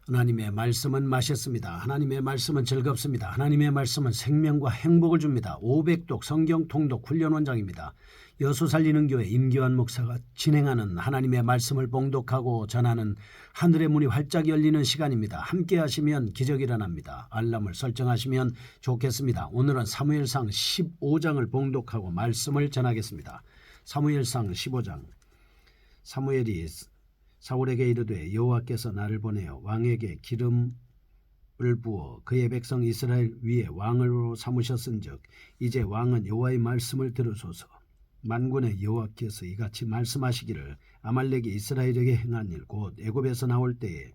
하나님의 말씀은 맛있습니다. 하나님의 말씀은 즐겁습니다. 하나님의 말씀은 생명과 행복을 줍니다. 500독 성경 통독 훈련 원장입니다. 여수 살리는 교회 임기환 목사가 진행하는 하나님의 말씀을 봉독하고 전하는 하늘의 문이 활짝 열리는 시간입니다. 함께 하시면 기적이 일어납니다. 알람을 설정하시면 좋겠습니다. 오늘은 사무엘상 15장을 봉독하고 말씀을 전하겠습니다. 사무엘상 15장. 사무엘이 사울에게 이르되 여호와께서 나를 보내어 왕에게 기름을 부어 그의 백성 이스라엘 위에 왕으로 삼으셨은즉 이제 왕은 여호와의 말씀을 들으소서. 만군의 여호와께서 이같이 말씀하시기를 아말렉이 이스라엘에게 행한 일 곧 애굽에서 나올 때에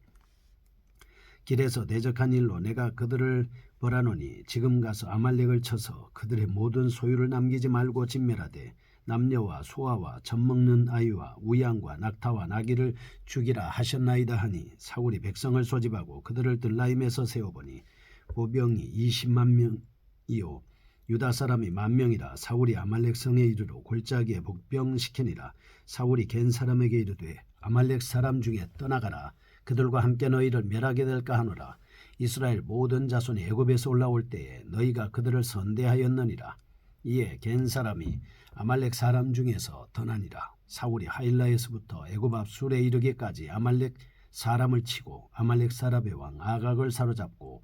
길에서 대적한 일로 내가 그들을 벌하노니 지금 가서 아말렉을 쳐서 그들의 모든 소유를 남기지 말고 진멸하되 남녀와 소아와 젖먹는 아이와 우양과 낙타와 나귀를 죽이라 하셨나이다 하니 사울이 백성을 소집하고 그들을 들라임에서 세워보니 보병이 20만 명이요 유다 사람이 10,000명이라. 사울이 아말렉 성에 이르러 골짜기에 복병시키니라. 사울이 겐 사람에게 이르되 아말렉 사람 중에 떠나가라. 그들과 함께 너희를 멸하게 될까 하노라. 이스라엘 모든 자손이 애굽에서 올라올 때에 너희가 그들을 선대하였느니라. 이에 겐 사람이 아말렉 사람 중에서 떠나니라. 사울이 하일라에서부터 애굽 앞 술에 이르기까지 아말렉 사람을 치고 아말렉 사람의 왕 아각을 사로잡고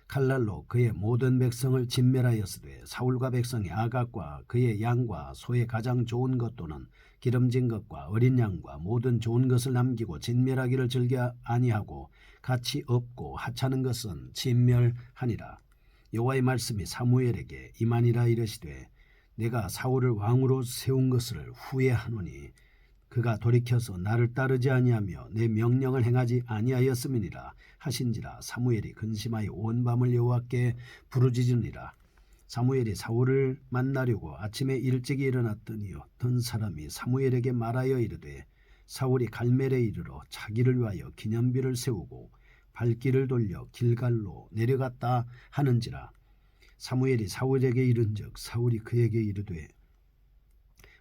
칼날로 그의 모든 백성을 진멸하였으되 사울과 백성이 아각과 그의 양과 소의 가장 좋은 것 또는 기름진 것과 어린 양과 모든 좋은 것을 남기고 진멸하기를 즐겨 아니하고 가치 없고 하찮은 것은 진멸하니라. 여호와의 말씀이 사무엘에게 임하니라. 이르시되 내가 사울을 왕으로 세운 것을 후회하노니 그가 돌이켜서 나를 따르지 아니하며 내 명령을 행하지 아니하였음이니라 하신지라. 사무엘이 근심하여 온 밤을 여호와께 부르짖으니라. 사무엘이 사울을 만나려고 아침에 일찍이 일어났더니 어떤 사람이 사무엘에게 말하여 이르되 사울이 갈멜에 이르러 자기를 위하여 기념비를 세우고 발길을 돌려 길갈로 내려갔다 하는지라. 사무엘이 사울에게 이른즉 사울이 그에게 이르되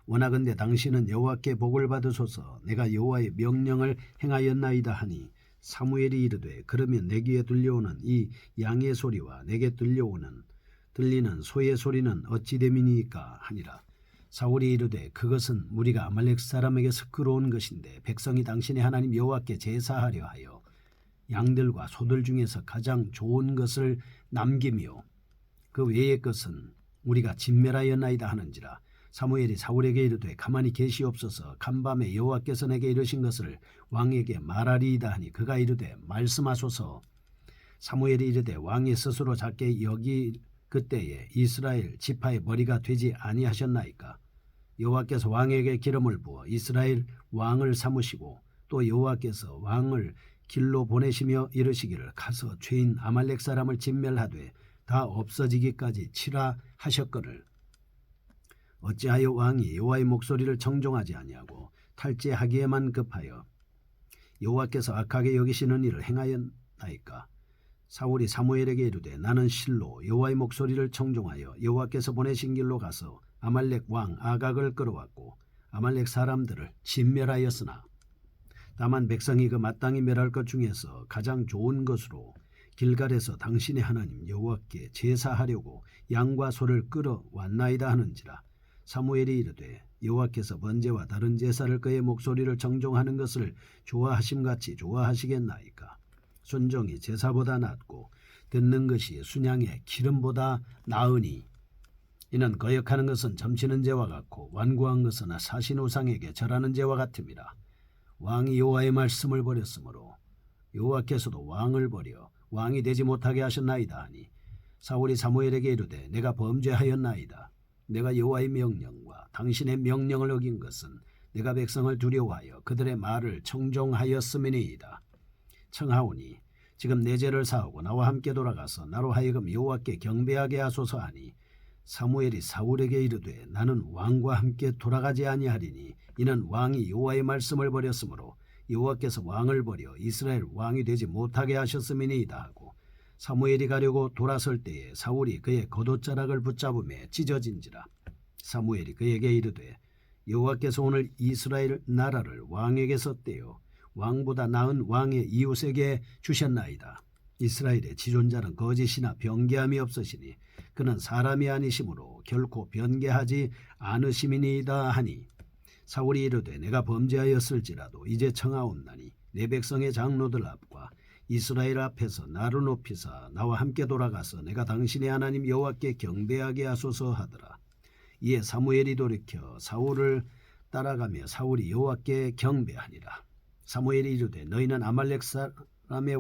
원하건대 당신은 여호와께 복을 받으소서. 내가 여호와의 명령을 행하였나이다 하니 사무엘이 이르되 그러면 내 귀에 들려오는 이 양의 소리와 내게 들리는 소의 소리는 어찌 됨이니까 하니라. 사울이 이르되 그것은 무리가 아말렉 사람에게서 끌어온 것인데 백성이 당신의 하나님 여호와께 제사하려 하여 양들과 소들 중에서 가장 좋은 것을 남기며 그 외의 것은 우리가 진멸하였나이다 하는지라. 사무엘이 사울에게 이르되 가만히 계시옵소서. 간밤에 여호와께서 내게 이르신 것을 왕에게 말하리이다 하니 그가 이르되 말씀하소서. 사무엘이 이르되 왕이 스스로 작게 여기 그때에 이스라엘 지파의 머리가 되지 아니하셨나이까. 여호와께서 왕에게 기름을 부어 이스라엘 왕을 삼으시고 또 여호와께서 왕을 길로 보내시며 이르시기를 가서 죄인 아말렉 사람을 진멸하되 다 없어지기까지 치라 하셨거늘 어찌하여 왕이 여호와의 목소리를 청종하지 아니하고 탈죄하기에만 급하여 여호와께서 악하게 여기시는 일을 행하였나이까. 사울이 사무엘에게 이르되 나는 실로 여호와의 목소리를 청종하여 여호와께서 보내신 길로 가서 아말렉 왕 아각을 끌어왔고 아말렉 사람들을 진멸하였으나 다만 백성이 그 마땅히 멸할 것 중에서 가장 좋은 것으로 길갈에서 당신의 하나님 여호와께 제사하려고 양과 소를 끌어왔나이다 하는지라. 사무엘이 이르되 여호와께서 번제와 다른 제사를 그의 목소리를 정종하는 것을 좋아하심같이 좋아하시겠나이까. 순종이 제사보다 낫고 듣는 것이 순양의 기름보다 나으니 이는 거역하는 것은 점치는 죄와 같고 완고한 것은 사신 우상에게 절하는 죄와 같음이라. 왕이 여호와의 말씀을 버렸으므로 여호와께서도 왕을 버려 왕이 되지 못하게 하셨나이다 하니 사울이 사무엘에게 이르되 내가 범죄하였나이다. 내가 여호와의 명령과 당신의 명령을 어긴 것은 내가 백성을 두려워하여 그들의 말을 청종하였음이니이다. 청하오니 지금 내 죄를 사하고 나와 함께 돌아가서 나로 하여금 여호와께 경배하게 하소서 하니 사무엘이 사울에게 이르되 나는 왕과 함께 돌아가지 아니하리니 이는 왕이 여호와의 말씀을 버렸으므로 여호와께서 왕을 버려 이스라엘 왕이 되지 못하게 하셨음이니이다 하고 사무엘이 가려고 돌아설 때에 사울이 그의 겉옷자락을 붙잡음에 찢어진지라. 사무엘이 그에게 이르되 여호와께서 오늘 이스라엘 나라를 왕에게서 떼어 왕보다 나은 왕의 이웃에게 주셨나이다. 이스라엘의 지존자는 거짓이나 변개함이 없으시니 그는 사람이 아니시므로 결코 변개하지 않으심이니이다 하니 사울이 이르되 내가 범죄하였을지라도 이제 청하옵나니 내 백성의 장로들 앞과 이스라엘 앞에서 나를 높이사 나와 함께 돌아가서 내가 당신의 하나님 여호와께 경배하게 하소서 하더라. 이에 사무엘이 돌이켜 사울을 따라가며 사울이 여호와께 경배하니라. 사무엘이 이르되 너희는 아말렉 사람의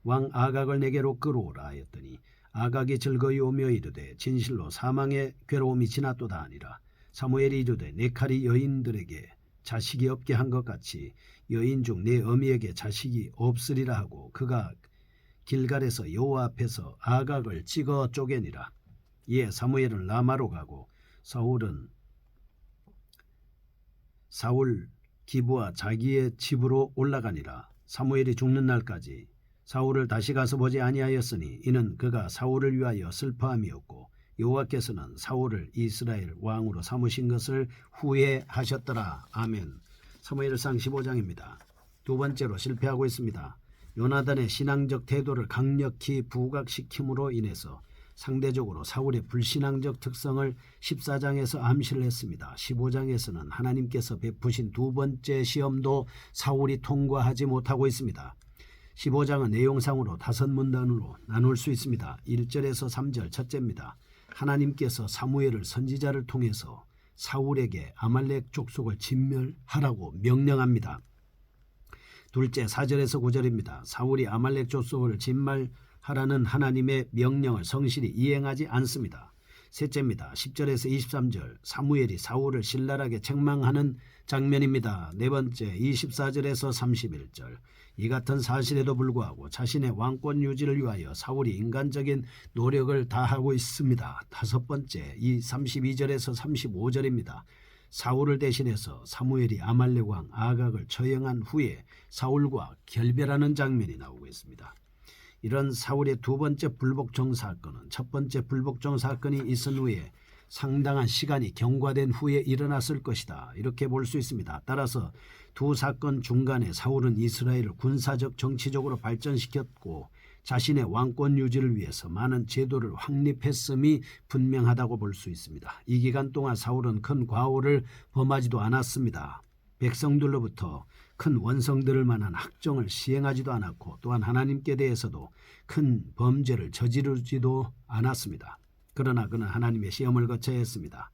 왕 아각을 내게로 끌어오라 하였더니 아각이 즐거이 오며 이르되 진실로 사망의 괴로움이 지났도다 하니라. 사무엘이 이르되 내 칼이 여인들에게 자식이 없게 한 것 같이 여인 중 내 어미에게 자식이 없으리라 하고 그가 길갈에서 여호와 앞에서 아각을 찍어 쪼개니라. 이에 사무엘은 라마로 가고 사울 기브와 자기의 집으로 올라가니라. 사무엘이 죽는 날까지 사울을 다시 가서 보지 아니하였으니 이는 그가 사울을 위하여 슬퍼함이었고 여호와께서는 사울을 이스라엘 왕으로 삼으신 것을 후회하셨더라. 아멘. 사무엘상 15장입니다. 두 번째로 실패하고 있습니다. 요나단의 신앙적 태도를 강력히 부각시킴으로 인해서 상대적으로 사울의 불신앙적 특성을 14장에서 암시를 했습니다. 15장에서는 하나님께서 베푸신 두 번째 시험도 사울이 통과하지 못하고 있습니다. 15장은 내용상으로 5문단으로 나눌 수 있습니다. 1절에서 3절 첫째입니다. 하나님께서 사무엘을 선지자를 통해서 사울에게 아말렉 족속을 진멸하라고 명령합니다. 둘째 4절에서 9절입니다. 사울이 아말렉 족속을 진멸하라는 하나님의 명령을 성실히 이행하지 않습니다. 셋째입니다. 10절에서 23절 사무엘이 사울을 신랄하게 책망하는 장면입니다. 네 번째 24절에서 31절 이 같은 사실에도 불구하고 자신의 왕권 유지를 위하여 사울이 인간적인 노력을 다하고 있습니다. 다섯 번째 이 32절에서 35절입니다. 사울을 대신해서 사무엘이 아말렉 왕 아각을 처형한 후에 사울과 결별하는 장면이 나오고 있습니다. 이런 사울의 두 번째 불복종 사건은 첫 번째 불복종 사건이 있은 후에 상당한 시간이 경과된 후에 일어났을 것이다. 이렇게 볼 수 있습니다. 따라서 두 사건 중간에 사울은 이스라엘을 군사적 정치적으로 발전시켰고 자신의 왕권 유지를 위해서 많은 제도를 확립했음이 분명하다고 볼 수 있습니다. 이 기간 동안 사울은 큰 과오를 범하지도 않았습니다. 백성들로부터 큰 원성들을 만한 학정을 시행하지도 않았고 또한 하나님께 대해서도 큰 범죄를 저지르지도 않았습니다. 그러나 그는 하나님의 시험을 거쳐야 했습니다.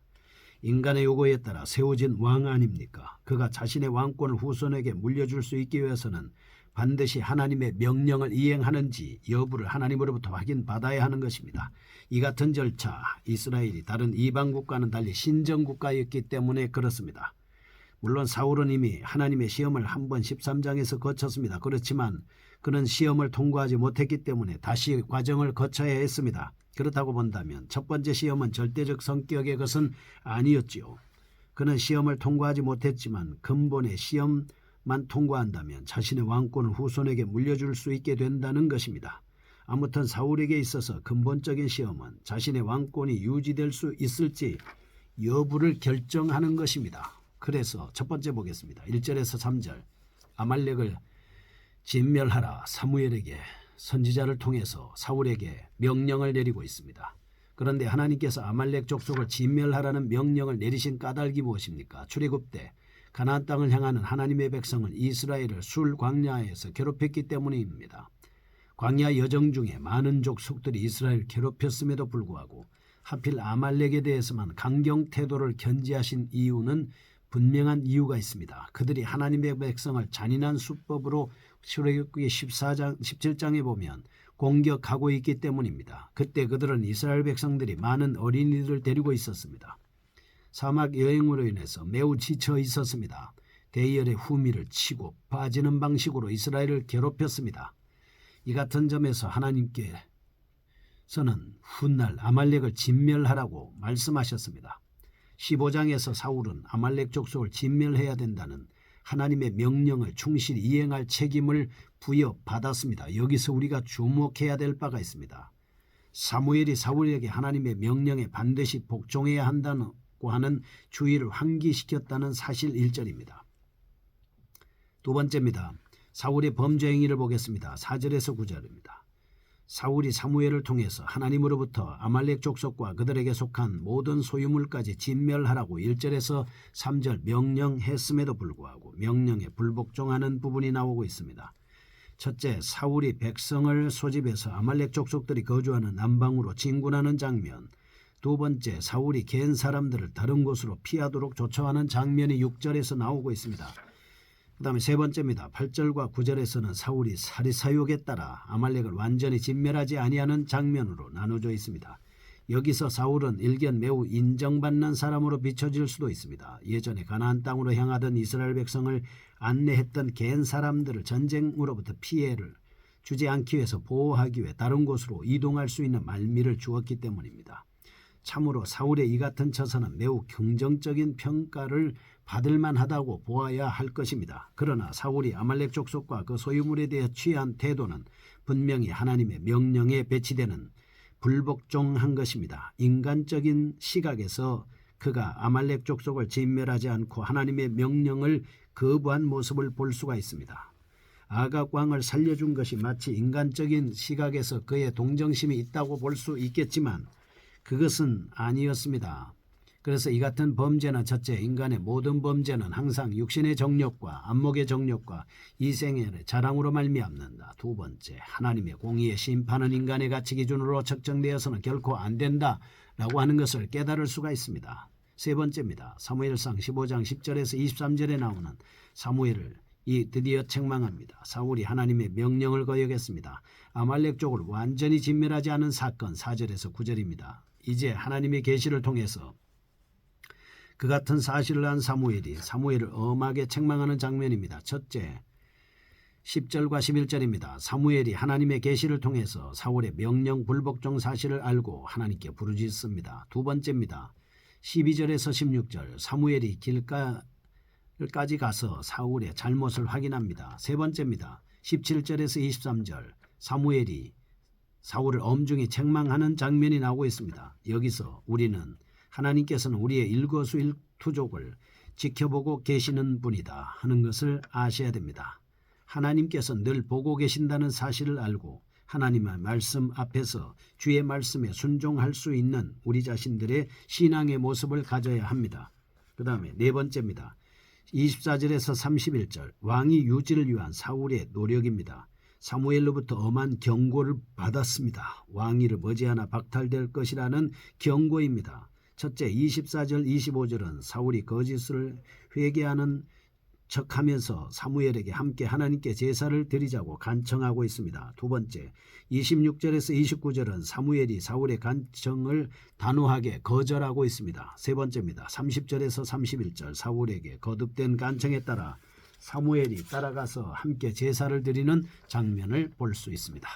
인간의 요구에 따라 세워진 왕 아닙니까? 그가 자신의 왕권을 후손에게 물려줄 수 있기 위해서는 반드시 하나님의 명령을 이행하는지 여부를 하나님으로부터 확인받아야 하는 것입니다. 이 같은 절차, 이스라엘이 다른 이방 국가는 달리 신정 국가였기 때문에 그렇습니다. 물론 사울은 이미 하나님의 시험을 한 번 13장에서 거쳤습니다. 그렇지만 그는 시험을 통과하지 못했기 때문에 다시 과정을 거쳐야 했습니다. 그렇다고 본다면 첫 번째 시험은 절대적 성격의 것은 아니었지요. 그는 시험을 통과하지 못했지만 근본의 시험만 통과한다면 자신의 왕권을 후손에게 물려줄 수 있게 된다는 것입니다. 아무튼 사울에게 있어서 근본적인 시험은 자신의 왕권이 유지될 수 있을지 여부를 결정하는 것입니다. 그래서 첫 번째 보겠습니다. 1절에서 3절 아말렉을 진멸하라 사무엘에게 선지자를 통해서 사울에게 명령을 내리고 있습니다. 그런데 하나님께서 아말렉 족속을 진멸하라는 명령을 내리신 까닭이 무엇입니까? 출애굽 때 가나안 땅을 향하는 하나님의 백성은 이스라엘을 술 광야에서 괴롭혔기 때문입니다. 광야 여정 중에 많은 족속들이 이스라엘을 괴롭혔음에도 불구하고 하필 아말렉에 대해서만 강경 태도를 견지하신 이유는 분명한 이유가 있습니다. 그들이 하나님의 백성을 잔인한 수법으로 출애굽기 17장에 보면 공격하고 있기 때문입니다. 그때 그들은 이스라엘 백성들이 많은 어린이들을 데리고 있었습니다. 사막 여행으로 인해서 매우 지쳐 있었습니다. 대열의 후미를 치고 빠지는 방식으로 이스라엘을 괴롭혔습니다. 이 같은 점에서 하나님께서는 훗날 아말렉을 진멸하라고 말씀하셨습니다. 15장에서 사울은 아말렉 족속을 진멸해야 된다는 하나님의 명령을 충실히 이행할 책임을 부여받았습니다. 여기서 우리가 주목해야 될 바가 있습니다. 사무엘이 사울에게 하나님의 명령에 반드시 복종해야 한다고 하는 주의를 환기시켰다는 사실 1절입니다. 두 번째입니다. 사울의 범죄 행위를 보겠습니다. 4절에서 9절입니다. 사울이 사무엘을 통해서 하나님으로부터 아말렉 족속과 그들에게 속한 모든 소유물까지 진멸하라고 1절에서 3절 명령했음에도 불구하고 명령에 불복종하는 부분이 나오고 있습니다. 첫째, 사울이 백성을 소집해서 아말렉 족속들이 거주하는 남방으로 진군하는 장면. 두 번째, 사울이 갠 사람들을 다른 곳으로 피하도록 조처하는 장면이 6절에서 나오고 있습니다. 그 다음에 세 번째입니다. 8절과 9절에서는 사울이 사리사욕에 따라 아말렉을 완전히 진멸하지 아니하는 장면으로 나눠져 있습니다. 여기서 사울은 일견 매우 인정받는 사람으로 비춰질 수도 있습니다. 예전에 가나안 땅으로 향하던 이스라엘 백성을 안내했던 갠 사람들을 전쟁으로부터 피해를 주지 않기 위해서 보호하기 위해 다른 곳으로 이동할 수 있는 말미를 주었기 때문입니다. 참으로 사울의 이 같은 처사는 매우 긍정적인 평가를 받을 만하다고 보아야 할 것입니다. 그러나 사울이 아말렉 족속과 그 소유물에 대해 취한 태도는 분명히 하나님의 명령에 배치되는 불복종한 것입니다. 인간적인 시각에서 그가 아말렉 족속을 진멸하지 않고 하나님의 명령을 거부한 모습을 볼 수가 있습니다. 아각 왕을 살려준 것이 마치 인간적인 시각에서 그의 동정심이 있다고 볼 수 있겠지만 그것은 아니었습니다. 그래서 이 같은 범죄는 첫째, 인간의 모든 범죄는 항상 육신의 정욕과 안목의 정욕과 이생의 자랑으로 말미암는다. 두 번째, 하나님의 공의의 심판은 인간의 가치 기준으로 측정되어서는 결코 안 된다라고 하는 것을 깨달을 수가 있습니다. 세 번째입니다. 사무엘상 15장 10절에서 23절에 나오는 사무엘을 드디어 책망합니다. 사울이 하나님의 명령을 거역했습니다. 아말렉 족을 완전히 진멸하지 않은 사건 4절에서 9절입니다. 이제 하나님의 계시를 통해서 그 같은 사실을 한 사무엘이 사무엘을 엄하게 책망하는 장면입니다. 첫째, 10절과 11절입니다. 사무엘이 하나님의 계시를 통해서 사울의 명령 불복종 사실을 알고 하나님께 부르짖습니다. 두 번째입니다. 12절에서 16절 사무엘이 길가까지 가서 사울의 잘못을 확인합니다. 세 번째입니다. 17절에서 23절 사무엘이 사울을 엄중히 책망하는 장면이 나오고 있습니다. 여기서 우리는 하나님께서는 우리의 일거수일투족을 지켜보고 계시는 분이다 하는 것을 아셔야 됩니다. 하나님께서 늘 보고 계신다는 사실을 알고 하나님의 말씀 앞에서 주의 말씀에 순종할 수 있는 우리 자신들의 신앙의 모습을 가져야 합니다. 그 다음에 네 번째입니다. 24절에서 31절 왕위 유지를 위한 사울의 노력입니다. 사무엘로부터 엄한 경고를 받았습니다. 왕위를 머지않아 박탈될 것이라는 경고입니다. 첫째, 24절 25절은 사울이 거짓을 회개하는 척하면서 사무엘에게 함께 하나님께 제사를 드리자고 간청하고 있습니다. 두 번째, 26절에서 29절은 사무엘이 사울의 간청을 단호하게 거절하고 있습니다. 세 번째입니다. 30절에서 31절 사울에게 거듭된 간청에 따라 사무엘이 따라가서 함께 제사를 드리는 장면을 볼 수 있습니다.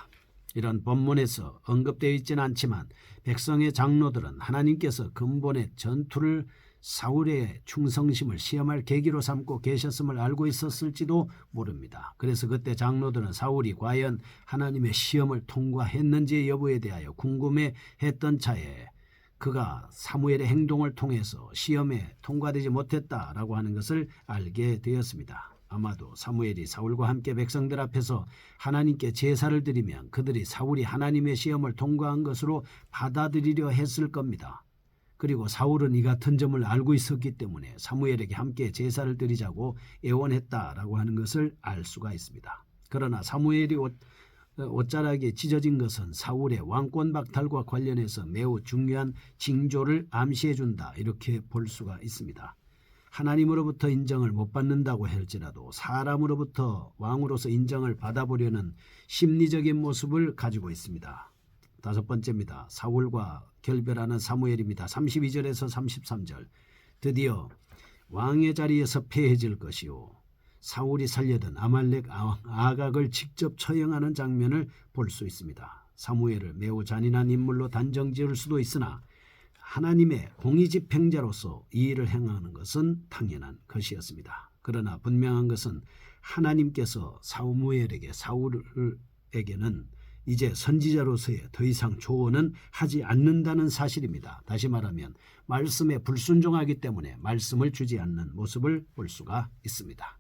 이런 본문에서 언급되어 있지는 않지만 백성의 장로들은 하나님께서 근본의 전투를 사울의 충성심을 시험할 계기로 삼고 계셨음을 알고 있었을지도 모릅니다. 그래서 그때 장로들은 사울이 과연 하나님의 시험을 통과했는지 여부에 대하여 궁금해했던 차에 그가 사무엘의 행동을 통해서 시험에 통과되지 못했다라고 하는 것을 알게 되었습니다. 아마도 사무엘이 사울과 함께 백성들 앞에서 하나님께 제사를 드리면 그들이 사울이 하나님의 시험을 통과한 것으로 받아들이려 했을 겁니다. 그리고 사울은 이 같은 점을 알고 있었기 때문에 사무엘에게 함께 제사를 드리자고 애원했다라고 하는 것을 알 수가 있습니다. 그러나 사무엘이 옷자락에 찢어진 것은 사울의 왕권 박탈과 관련해서 매우 중요한 징조를 암시해 준다 이렇게 볼 수가 있습니다. 하나님으로부터 인정을 못 받는다고 할지라도 사람으로부터 왕으로서 인정을 받아보려는 심리적인 모습을 가지고 있습니다. 다섯 번째입니다. 사울과 결별하는 사무엘입니다. 32절에서 33절 드디어 왕의 자리에서 패해질 것이요 사울이 살려던 아말렉 아각을 직접 처형하는 장면을 볼 수 있습니다. 사무엘을 매우 잔인한 인물로 단정 지을 수도 있으나 하나님의 공의집행자로서 이 일을 행하는 것은 당연한 것이었습니다. 그러나 분명한 것은 하나님께서 사무엘에게는 이제 선지자로서의 더 이상 조언은 하지 않는다는 사실입니다. 다시 말하면 말씀에 불순종하기 때문에 말씀을 주지 않는 모습을 볼 수가 있습니다.